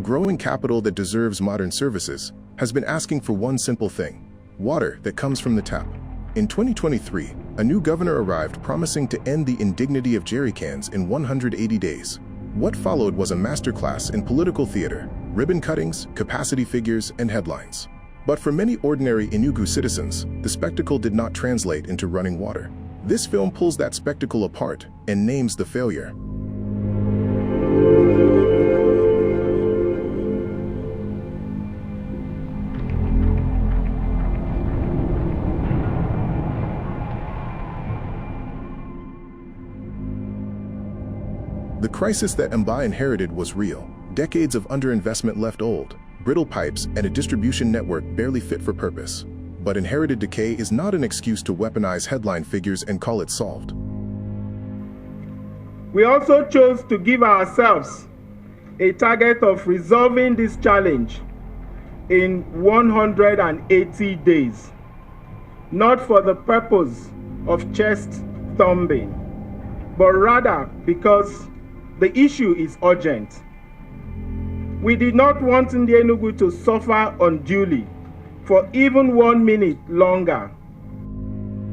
growing capital that deserves modern services, has been asking for one simple thing: water that comes from the tap. In 2023, a new governor arrived promising to end the indignity of jerrycans in 180 days. What followed was a masterclass in political theater, ribbon cuttings, capacity figures, and headlines. But for many ordinary Enugu citizens, the spectacle did not translate into running water. This film pulls that spectacle apart and names the failure. The crisis that Mbah inherited was real. Decades of underinvestment left old, brittle pipes, and a distribution network barely fit for purpose. But inherited decay is not an excuse to weaponize headline figures and call it solved. We also chose to give ourselves a target of resolving this challenge in 180 days, not for the purpose of chest thumping, but rather because the issue is urgent. We did not want Enugu to suffer unduly for even 1 minute longer.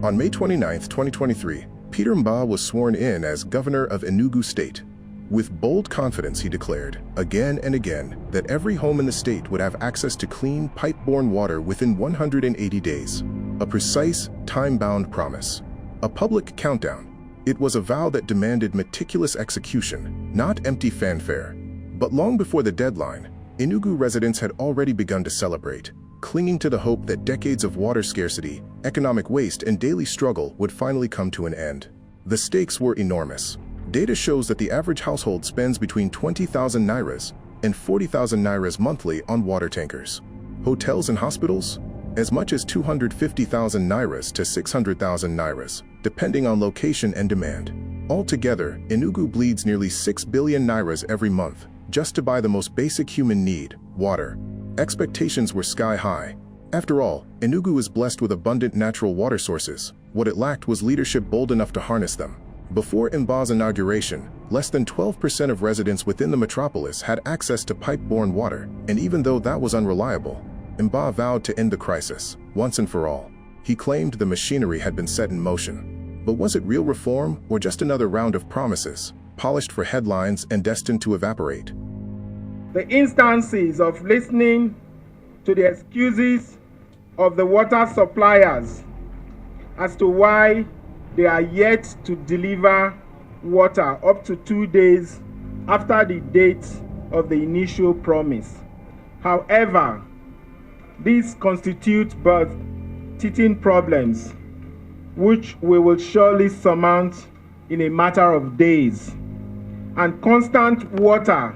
On May 29, 2023, Peter Mbah was sworn in as governor of Enugu State. With bold confidence, he declared, again and again, that every home in the state would have access to clean, pipe-borne water within 180 days. A precise, time-bound promise. A public countdown. It was a vow that demanded meticulous execution, not empty fanfare. But long before the deadline, Enugu residents had already begun to celebrate, clinging to the hope that decades of water scarcity, economic waste, and daily struggle would finally come to an end. The stakes were enormous. Data shows that the average household spends between 20,000 nairas and 40,000 nairas monthly on water tankers. Hotels and hospitals? As much as 250,000 nairas to 600,000 nairas, depending on location and demand. Altogether, Enugu bleeds nearly 6 billion nairas every month, just to buy the most basic human need, water. Expectations were sky high. After all, Enugu is blessed with abundant natural water sources. What it lacked was leadership bold enough to harness them. Before Mbah's inauguration, less than 12% of residents within the metropolis had access to pipe-borne water, and even though that was unreliable, Mbah vowed to end the crisis, once and for all. He claimed the machinery had been set in motion. But was it real reform, or just another round of promises, polished for headlines and destined to evaporate? The instances of listening to the excuses of the water suppliers as to why they are yet to deliver water up to 2 days after the date of the initial promise. However, these constitute but teething problems, which we will surely surmount in a matter of days. And constant water,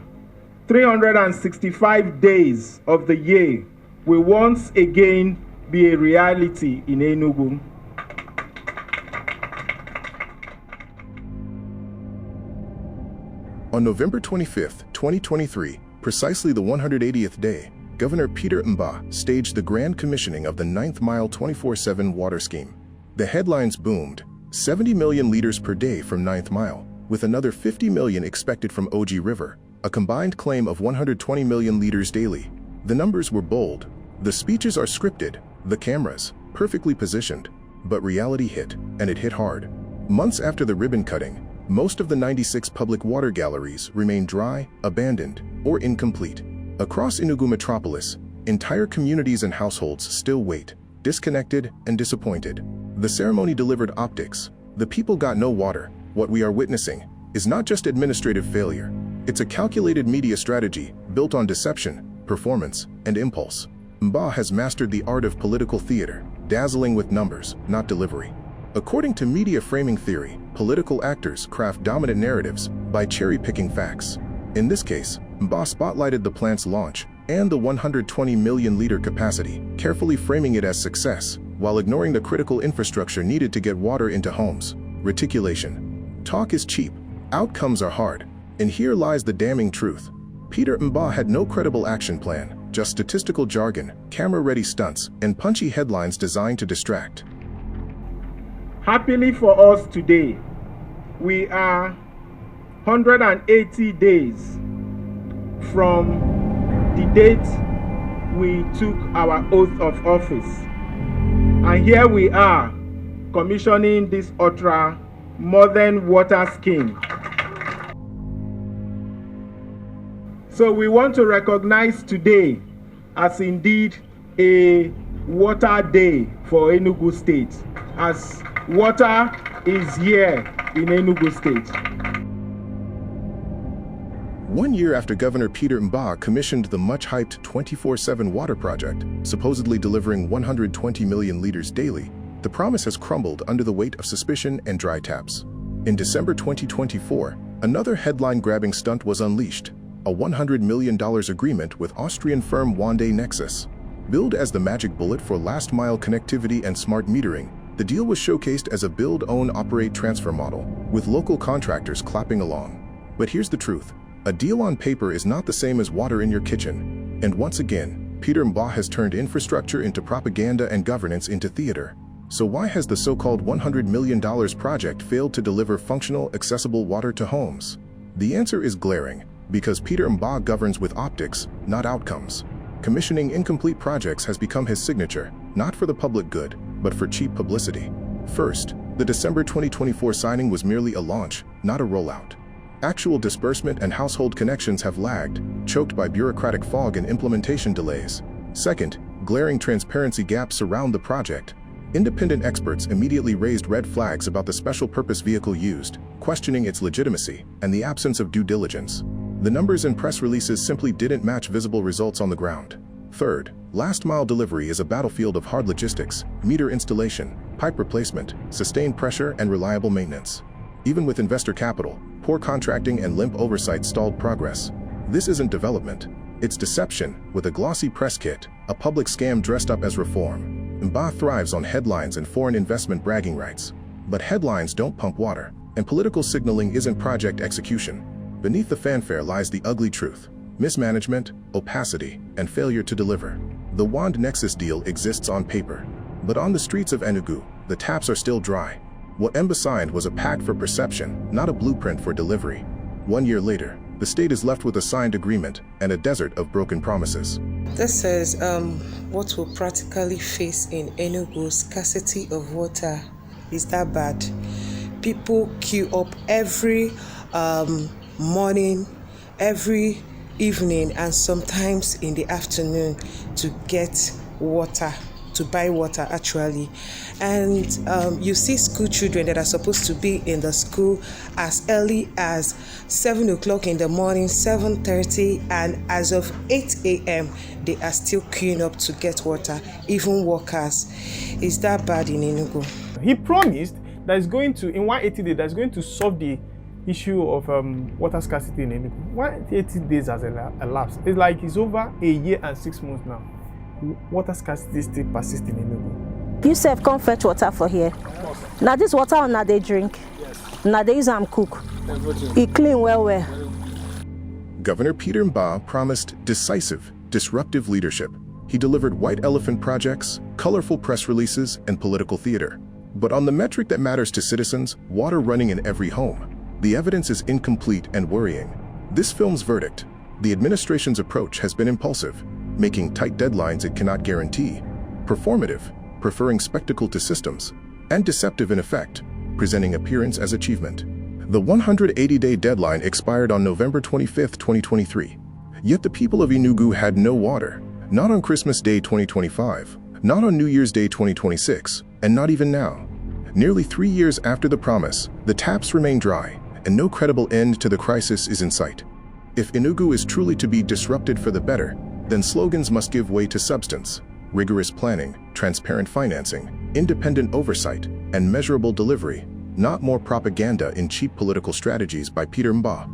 365 days of the year, will once again be a reality in Enugu. On November 25, 2023, precisely the 180th day, Governor Peter Mbah staged the grand commissioning of the 9th Mile 24/7 water scheme. The headlines boomed: 70 million liters per day from 9th Mile, with another 50 million expected from OG River, a combined claim of 120 million liters daily. The numbers were bold. The speeches are scripted, the cameras perfectly positioned. But reality hit, and it hit hard. Months after the ribbon cutting, most of the 96 public water galleries remain dry, abandoned, or incomplete. Across Enugu metropolis, entire communities and households still wait, disconnected and disappointed. The ceremony delivered optics. The people got no water. What we are witnessing is not just administrative failure. It's a calculated media strategy built on deception, performance, and impulse. Mbah has mastered the art of political theater, dazzling with numbers, not delivery. According to media framing theory, political actors craft dominant narratives by cherry-picking facts. In this case, Mbah spotlighted the plant's launch and the 120 million liter capacity, carefully framing it as success, while ignoring the critical infrastructure needed to get water into homes. Reticulation. Talk is cheap, outcomes are hard. And here lies the damning truth. Peter Mbah had no credible action plan, just statistical jargon, camera-ready stunts, and punchy headlines designed to distract. Happily for us today, we are 180 days from the date we took our oath of office. And here we are, commissioning this ultra-modern water scheme. So we want to recognize today as indeed a water day for Enugu State, as water is here in Enugu State. 1 year after Governor Peter Mbah commissioned the much-hyped 24/7 water project, supposedly delivering 120 million liters daily, the promise has crumbled under the weight of suspicion and dry taps. In December 2024, another headline-grabbing stunt was unleashed, a $100 million agreement with Austrian firm Wande Nexus. Billed as the magic bullet for last-mile connectivity and smart metering, the deal was showcased as a build, own, operate, transfer model, with local contractors clapping along. But here's the truth. A deal on paper is not the same as water in your kitchen. And once again, Peter Mbah has turned infrastructure into propaganda and governance into theater. So why has the so-called $100 million project failed to deliver functional, accessible water to homes? The answer is glaring, because Peter Mbah governs with optics, not outcomes. Commissioning incomplete projects has become his signature, not for the public good, but for cheap publicity. First, the December 2024 signing was merely a launch, not a rollout. Actual disbursement and household connections have lagged, choked by bureaucratic fog and implementation delays. Second, glaring transparency gaps surround the project. Independent experts immediately raised red flags about the special purpose vehicle used, questioning its legitimacy and the absence of due diligence. The numbers in press releases simply didn't match visible results on the ground. Third, last-mile delivery is a battlefield of hard logistics, meter installation, pipe replacement, sustained pressure, and reliable maintenance. Even with investor capital, poor contracting and limp oversight stalled progress. This isn't development. It's deception, with a glossy press kit, a public scam dressed up as reform. Mbah thrives on headlines and foreign investment bragging rights. But headlines don't pump water, and political signaling isn't project execution. Beneath the fanfare lies the ugly truth: mismanagement, opacity, and failure to deliver. The Wand Nexus deal exists on paper, but on the streets of Enugu, the taps are still dry. What Mbah signed was a pact for perception, not a blueprint for delivery. 1 year later, the state is left with a signed agreement and a desert of broken promises. This is what we'll practically face in Enugu. Scarcity of water. Is that bad? People queue up every morning, every evening, and sometimes in the afternoon to get water, to buy water actually. And you see school children that are supposed to be in the school as early as 7 o'clock in the morning, 7:30, and as of 8 a.m. they are still queuing up to get water, even workers. Is that bad in Enugu? He promised that is going to, in 180 days, that's going to solve the issue of water scarcity in Enugu. 180 days has elapsed. It's like it's over a year and 6 months now. Water scarcity still persists in Enugu. You sef come fetch water for here. Now this water una dey drink. Yes. Now they use am cook. It clean well. Governor Peter Mbah promised decisive, disruptive leadership. He delivered white elephant projects, colorful press releases, and political theater. But on the metric that matters to citizens, water running in every home, the evidence is incomplete and worrying. This film's verdict: the administration's approach has been impulsive, making tight deadlines it cannot guarantee, performative, preferring spectacle to systems, and deceptive in effect, presenting appearance as achievement. The 180-day deadline expired on November 25, 2023. Yet the people of Enugu had no water, not on Christmas Day 2025, not on New Year's Day 2026, and not even now. Nearly 3 years after the promise, the taps remain dry, and no credible end to the crisis is in sight. If Enugu is truly to be disrupted for the better, then slogans must give way to substance. Rigorous planning, transparent financing, independent oversight, and measurable delivery, not more propaganda in cheap political strategies by Peter Mbah.